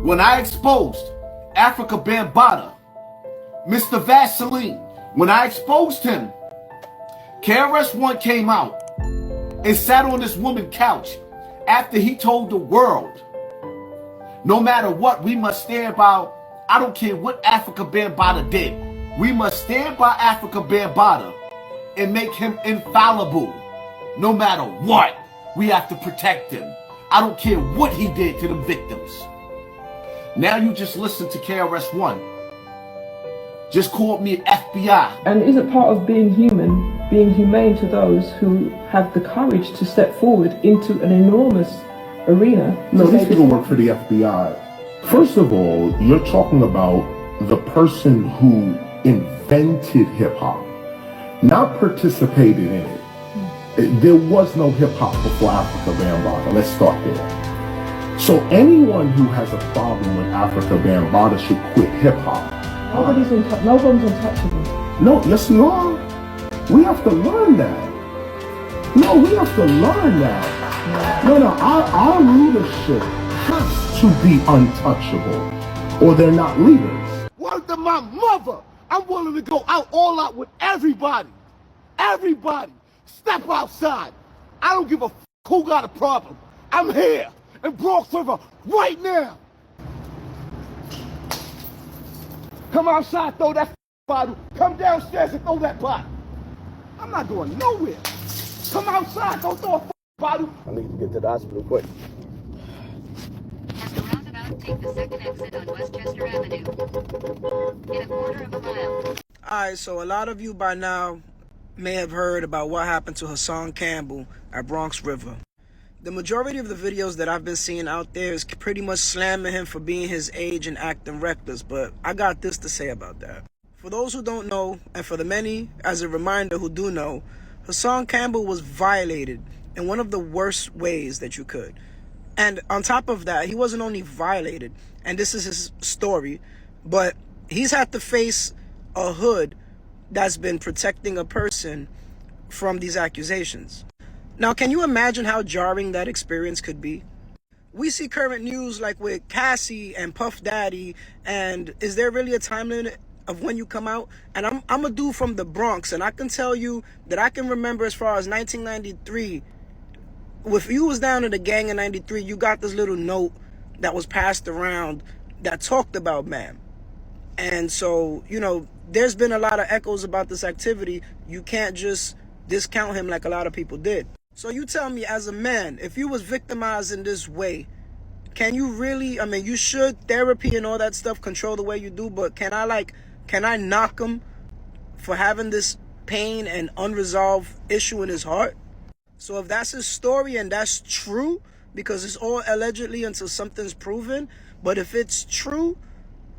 When I exposed Africa Bambaataa, Mr. Vaseline, when I exposed him, KRS-One came out and sat on this woman's couch after he told the world, no matter what, we must stand by. I don't care what Africa Bambaataa did. We must stand by Africa Bambaataa and make him infallible. No matter what, we have to protect him. I don't care what he did to the victims. Now you just listen to KRS-One. Just called me FBI. And isn't part of being human, being humane to those who have the courage to step forward into an enormous arena? No, these people work for the FBI. First of all, you're talking about the person who invented hip-hop, not participated in it. There was no hip-hop before Africa Bambaataa. Let's start there. So anyone who has a problem with Africa Bambaataa should quit hip-hop. No one's untouchable. No, yes we are. We have to learn that. No, we have to learn that. No, our leadership has to be untouchable, or they're not leaders. Word to my mother, I'm willing to go out all out with everybody. Everybody. Step outside. I don't give a f who got a problem. I'm here in Bronx River right now. Come outside, throw that bottle. Come downstairs and throw that bottle. I'm not going nowhere. Come outside, don't throw a bottle. I need to get to the hospital quick. At the roundabout, take the second exit on Westchester Avenue. In a quarter of a mile. Alright, so a lot of you by now may have heard about what happened to Hassan Campbell at Bronx River. The majority of the videos that I've been seeing out there is pretty much slamming him for being his age and acting reckless, but I got this to say about that. For those who don't know, and for the many, as a reminder, who do know, Hassan Campbell was violated in one of the worst ways that you could. And on top of that, he wasn't only violated, and this is his story, but he's had to face a hood that's been protecting a person from these accusations. Now, can you imagine how jarring that experience could be? We see current news like with Cassie and Puff Daddy, and is there really a time limit of when you come out? And I'm a dude from the Bronx, and I can tell you that I can remember as far as 1993, if you was down in the gang in 93, you got this little note that was passed around that talked about man. And so, you know, there's been a lot of echoes about this activity. You can't just discount him like a lot of people did. So you tell me, as a man, if you was victimized in this way, can you really, I mean, you should, therapy and all that stuff, control the way you do, but can I knock him for having this pain and unresolved issue in his heart? So if that's his story and that's true, because it's all allegedly until something's proven, but if it's true,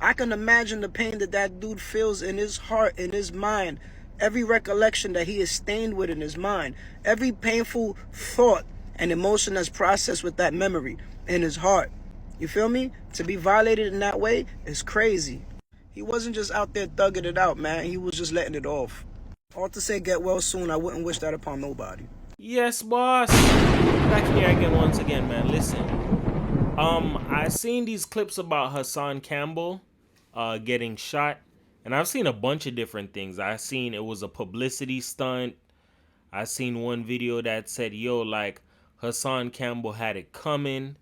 I can imagine the pain that that dude feels in his heart, in his mind, every recollection that he is stained with in his mind, every painful thought and emotion that's processed with that memory in his heart. You feel me? To be violated in that way is crazy. He wasn't just out there thugging it out, man. He was just letting it off. All to say, get well soon. I wouldn't wish that upon nobody. Yes, boss. Back here again once again, man. Listen. I seen these clips about Hassan Campbell getting shot. And I've seen a bunch of different things. I seen it was a publicity stunt. I seen one video that said, yo, like, Hassan Campbell had it coming.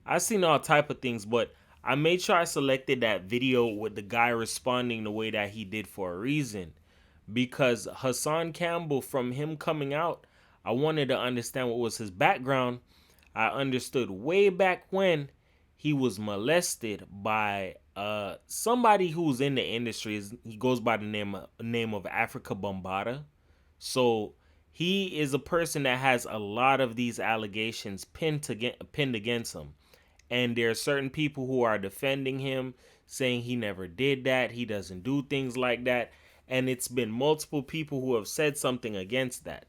I seen all type of things, but I made sure I selected that video with the guy responding the way that he did for a reason. Because Hassan Campbell, from him coming out, I wanted to understand what was his background. I understood way back when he was molested by somebody who's in the industry. He goes by the name of Africa Bambaataa. So he is a person that has a lot of these allegations pinned against him. And there are certain people who are defending him, saying he never did that, he doesn't do things like that. And it's been multiple people who have said something against that.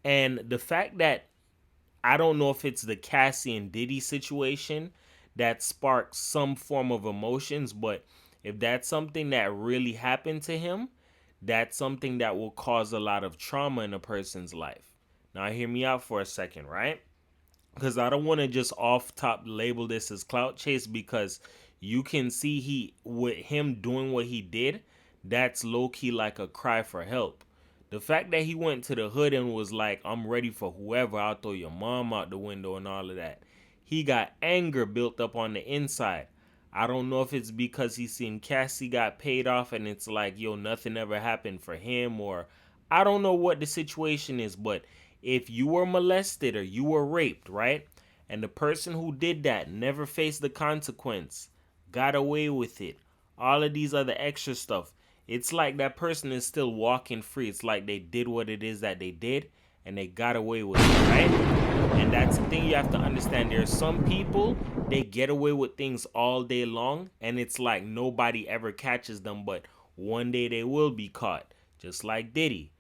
And the fact that, I don't know if it's the Cassie and Diddy situation that sparked some form of emotions, but if that's something that really happened to him, that's something that will cause a lot of trauma in a person's life. Now, hear me out for a second, right? Because I don't want to just off top label this as clout chase, because you can see with him doing what he did, that's low-key like a cry for help. The fact that he went to the hood and was like, I'm ready for whoever, I'll throw your mom out the window and all of that. He got anger built up on the inside. I don't know if it's because he seen Cassie got paid off and it's like, yo, nothing ever happened for him, or I don't know what the situation is, but if you were molested or you were raped, right? And the person who did that never faced the consequence, got away with it, all of these other extra stuff, it's like that person is still walking free. It's like they did what it is that they did and they got away with it, right? And that's the thing you have to understand. There are some people, they get away with things all day long and it's like nobody ever catches them, but one day they will be caught. Just like Diddy.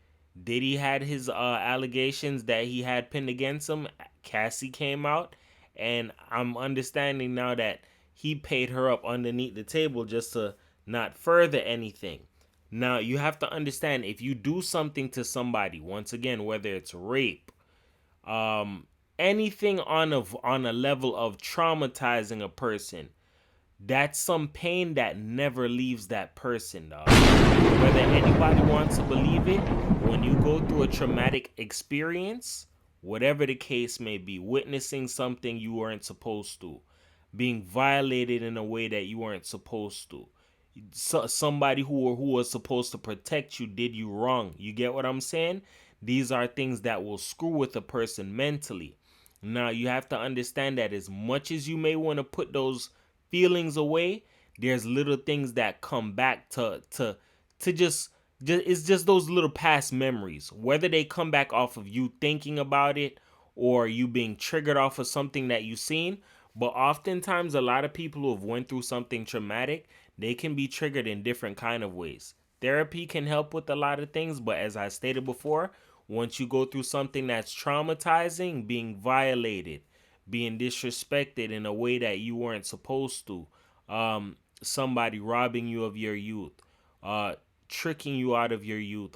Diddy had his allegations that he had pinned against him. Cassie came out, and I'm understanding now that he paid her up underneath the table just to not further anything. Now, you have to understand, if you do something to somebody, once again, whether it's rape, anything on a level of traumatizing a person, that's some pain that never leaves that person, dog. Whether anybody wants to believe it, when you go through a traumatic experience, whatever the case may be, witnessing something you weren't supposed to, being violated in a way that you weren't supposed to, somebody who was supposed to protect you did you wrong. You get what I'm saying? These are things that will screw with a person mentally. Now, you have to understand that as much as you may want to put those feelings away, there's little things that come back to just it's just those little past memories, whether they come back off of you thinking about it or you being triggered off of something that you've seen. But oftentimes, a lot of people who have went through something traumatic, they can be triggered in different kind of ways. Therapy can help with a lot of things, but as I stated before, once you go through something that's traumatizing, being violated, being disrespected in a way that you weren't supposed to, somebody robbing you of your youth, tricking you out of your youth,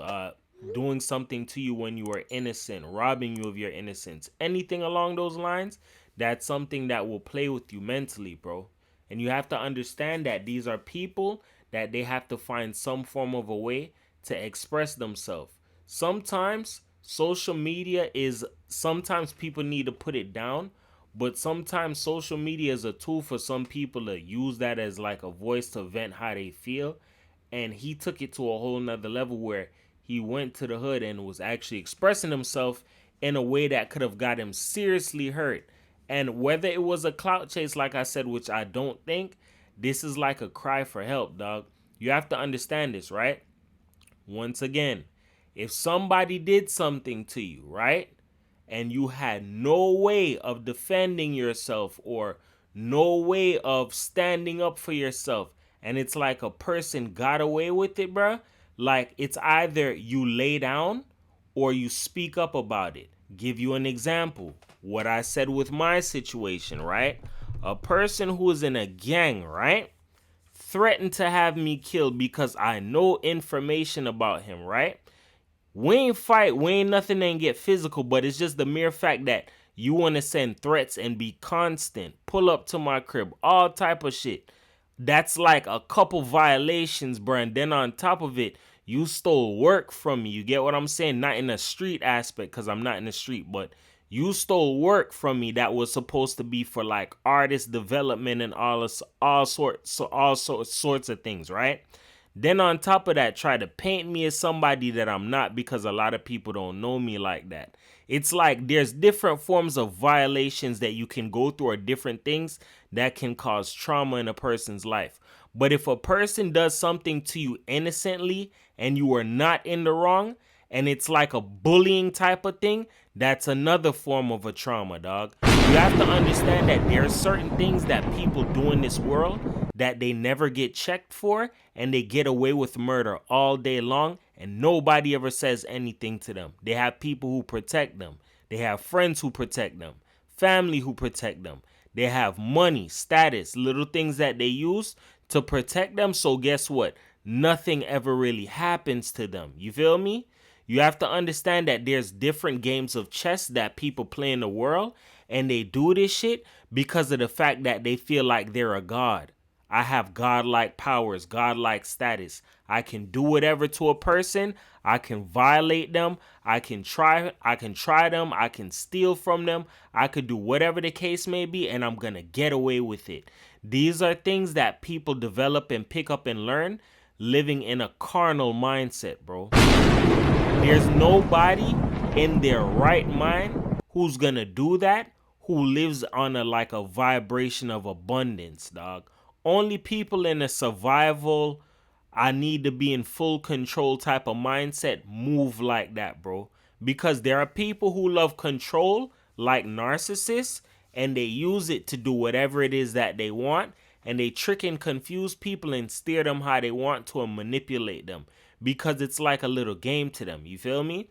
doing something to you when you were innocent, robbing you of your innocence, anything along those lines, that's something that will play with you mentally, bro. And you have to understand that these are people that they have to find some form of a way to express themselves. Sometimes social media sometimes people need to put it down, but sometimes social media is a tool for some people to use that as like a voice to vent how they feel. And he took it to a whole nother level where he went to the hood and was actually expressing himself in a way that could have got him seriously hurt. And whether it was a clout chase, like I said, which I don't think, this is like a cry for help, dog. You have to understand this, right? Once again, if somebody did something to you, right, and you had no way of defending yourself or no way of standing up for yourself, and it's like a person got away with it, bruh, like it's either you lay down or you speak up about it. Give you an example. What I said with my situation, right? A person who is in a gang, right, threatened to have me killed because I know information about him, right? We ain't fight, we ain't nothing, ain't get physical, but it's just the mere fact that you want to send threats and be constant, pull up to my crib, all type of shit. That's like a couple violations, bro. And then on top of it, you stole work from me. You get what I'm saying? Not in a street aspect, because I'm not in the street, but you stole work from me that was supposed to be for like artist development and all sorts of things, right? Then on top of that, try to paint me as somebody that I'm not, because a lot of people don't know me like that. It's like there's different forms of violations that you can go through, or different things that can cause trauma in a person's life. But if a person does something to you innocently and you are not in the wrong, and it's like a bullying type of thing, that's another form of a trauma, dog. You have to understand that there are certain things that people do in this world that they never get checked for, and they get away with murder all day long, and nobody ever says anything to them. They have people who protect them. They have friends who protect them, family who protect them. They have money, status, little things that they use to protect them. So guess what? Nothing ever really happens to them. You feel me? You have to understand that there's different games of chess that people play in the world, and they do this shit because of the fact that they feel like they're a god. I have godlike powers, godlike status. I can do whatever to a person. I can violate them. I can try them. I can steal from them. I could do whatever the case may be, and I'm going to get away with it. These are things that people develop and pick up and learn living in a carnal mindset, bro. There's nobody in their right mind who's going to do that, who lives on a vibration of abundance, dog. Only people in a survival, I need to be in full control type of mindset move like that, bro. Because there are people who love control like narcissists, and they use it to do whatever it is that they want, and they trick and confuse people and steer them how they want to and manipulate them because it's like a little game to them. You feel me?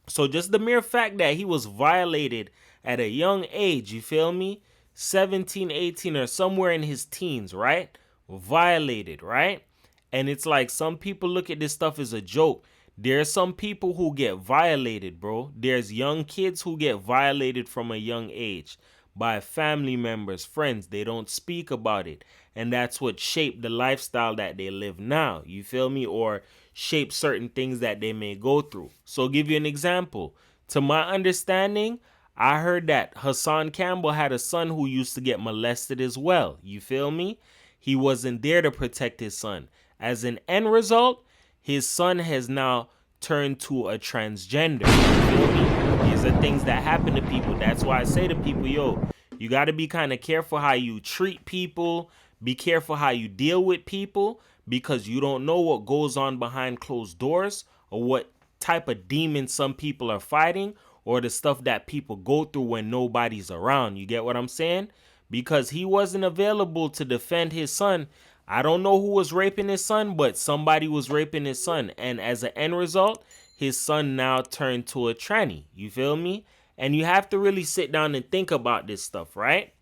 So just the mere fact that he was violated at a young age, you feel me? 17, 18, or somewhere in his teens, right? Violated, right? And it's like some people look at this stuff as a joke. There's some people who get violated, bro. There's young kids who get violated from a young age by family members, friends. They don't speak about it. And that's what shaped the lifestyle that they live now. You feel me? Or shape certain things that they may go through. So I'll give you an example. To my understanding, I heard that Hassan Campbell had a son who used to get molested as well. You feel me? He wasn't there to protect his son. As an end result, his son has now turned to a transgender. You feel me? These are things that happen to people. That's why I say to people, yo, you got to be kind of careful how you treat people. Be careful how you deal with people, because you don't know what goes on behind closed doors, or what type of demons some people are fighting, or the stuff that people go through when nobody's around. You get what I'm saying? Because he wasn't available to defend his son. I don't know who was raping his son, but somebody was raping his son. And as an end result, his son now turned to a tranny. You feel me? And you have to really sit down and think about this stuff, right?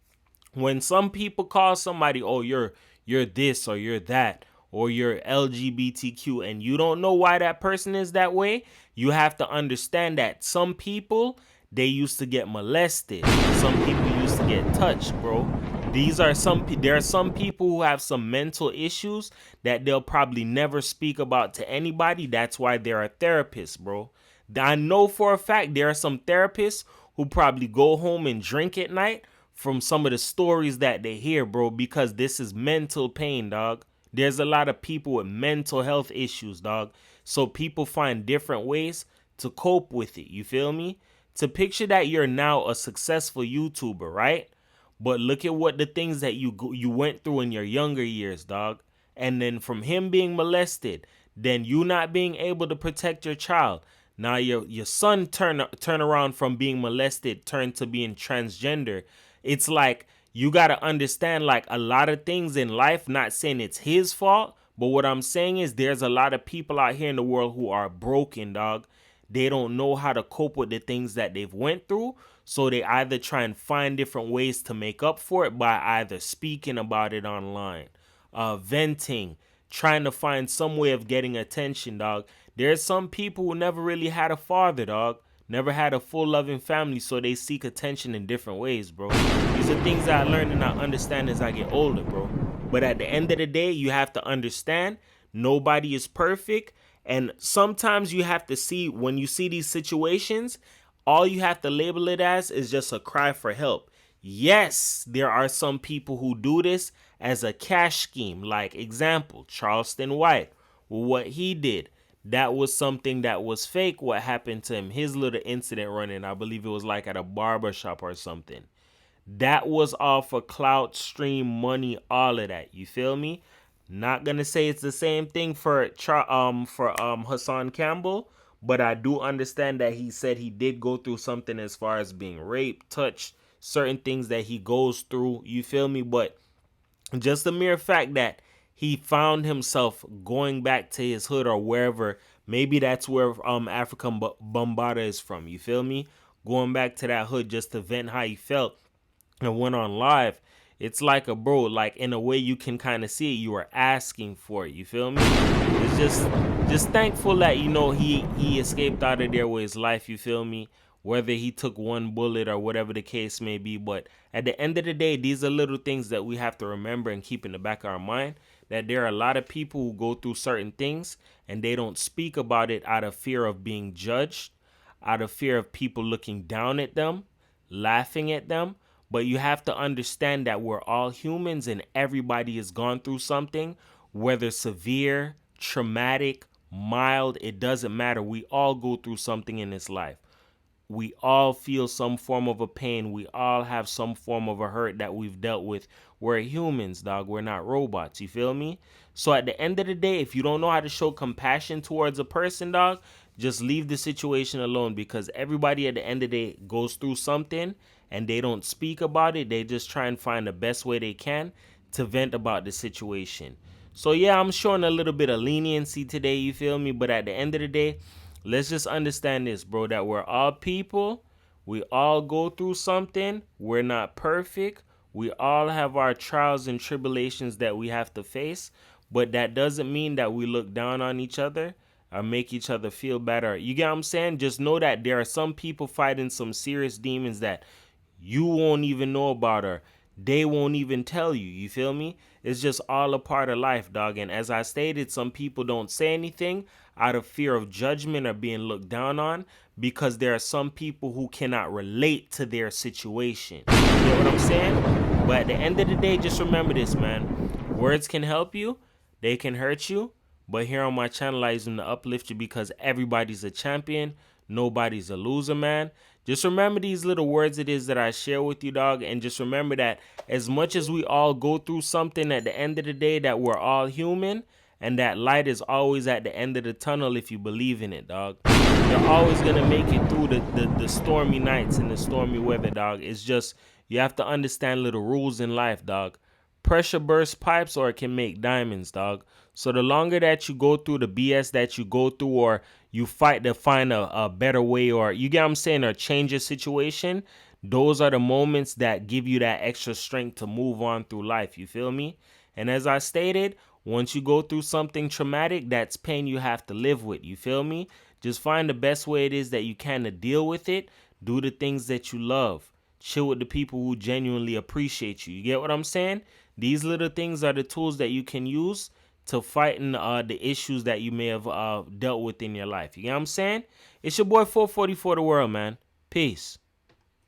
When some people call somebody, oh, you're this or you're that, or you're LGBTQ, and you don't know why that person is that way, you have to understand that some people, they used to get molested. Some people used to get touched, bro. There are some people who have some mental issues that they'll probably never speak about to anybody. That's why there are therapists, bro. I know for a fact there are some therapists who probably go home and drink at night from some of the stories that they hear, bro, because this is mental pain, dog. There's a lot of people with mental health issues, dog. So people find different ways to cope with it. You feel me? To picture that you're now a successful YouTuber, right? But look at what the things that you went through in your younger years, dog. And then from him being molested, then you not being able to protect your child. Now your son turn around from being molested, turned to being transgender. It's like you got to understand, like, a lot of things in life, not saying it's his fault, but what I'm saying is there's a lot of people out here in the world who are broken, dog. They don't know how to cope with the things that they've went through. So they either try and find different ways to make up for it by either speaking about it online, venting, trying to find some way of getting attention, dog. There's some people who never really had a father, dog. Never had a full loving family, so they seek attention in different ways, bro. These are things that I learned and I understand as I get older, bro. But at the end of the day, you have to understand nobody is perfect. And sometimes you have to see, when you see these situations, all you have to label it as is just a cry for help. Yes, there are some people who do this as a cash scheme. Like, example, Charleston White. Well, what he did, that was something that was fake. What happened to him, his little incident running, I believe it was like at a barber shop or something. That was all for clout, stream, money, all of that. You feel me? Not gonna say it's the same thing for Hassan Campbell, but I do understand that he said he did go through something as far as being raped, touched, certain things that he goes through. You feel me? But just the mere fact that he found himself going back to his hood or wherever, maybe that's where African Bombada is from. You feel me? Going back to that hood just to vent how he felt and went on live. It's like a bro, like in a way you can kind of see it. You are asking for it. You feel me? It's just thankful that, you know, he escaped out of there with his life. You feel me? whether he took one bullet or whatever the case may be. But at the end of the day, these are little things that we have to remember and keep in the back of our mind, that there are a lot of people who go through certain things and they don't speak about it out of fear of being judged, out of fear of people looking down at them, laughing at them. But you have to understand that we're all humans and everybody has gone through something, whether severe, traumatic, mild, it doesn't matter. We all go through something in this life. We all feel some form of a pain. We all have some form of a hurt that we've dealt with. We're humans, dog. We're not robots. You feel me? So at the end of the day, if you don't know how to show compassion towards a person, dog, just leave the situation alone, because everybody at the end of the day goes through something and they don't speak about it. They just try and find the best way they can to vent about the situation. So yeah, I'm showing a little bit of leniency today, you feel me? But at the end of the day, let's just understand this, bro, that we're all people. We all go through something. We're not perfect. We all have our trials and tribulations that we have to face. But that doesn't mean that we look down on each other or make each other feel better. You get what I'm saying? Just know that there are some people fighting some serious demons that you won't even know about, or they won't even tell you. You feel me? It's just all a part of life, dog. And as I stated, some people don't say anything out of fear of judgment or being looked down on, because there are some people who cannot relate to their situation. You get what I'm saying? But at the end of the day, just remember this, man. Words can help you. They can hurt you. But here on my channel, I use them to uplift you, because everybody's a champion. Nobody's a loser, man. Just remember these little words it is that I share with you, dog. And just remember that as much as we all go through something, at the end of the day, that we're all human. And that light is always at the end of the tunnel if you believe in it, dog. You're always going to make it through the stormy nights and the stormy weather, dog. It's just, you have to understand little rules in life, dog. Pressure bursts pipes, or it can make diamonds, dog. So the longer that you go through the BS that you go through, or you fight to find a better way, or you get what I'm saying, or change your situation, those are the moments that give you that extra strength to move on through life. You feel me? And as I stated, once you go through something traumatic, that's pain you have to live with. You feel me? Just find the best way it is that you can to deal with it. Do the things that you love. Chill with the people who genuinely appreciate you. You get what I'm saying? These little things are the tools that you can use to fighting the issues that you may have dealt with in your life. You get what I'm saying? It's your boy 444 The World, man. Peace.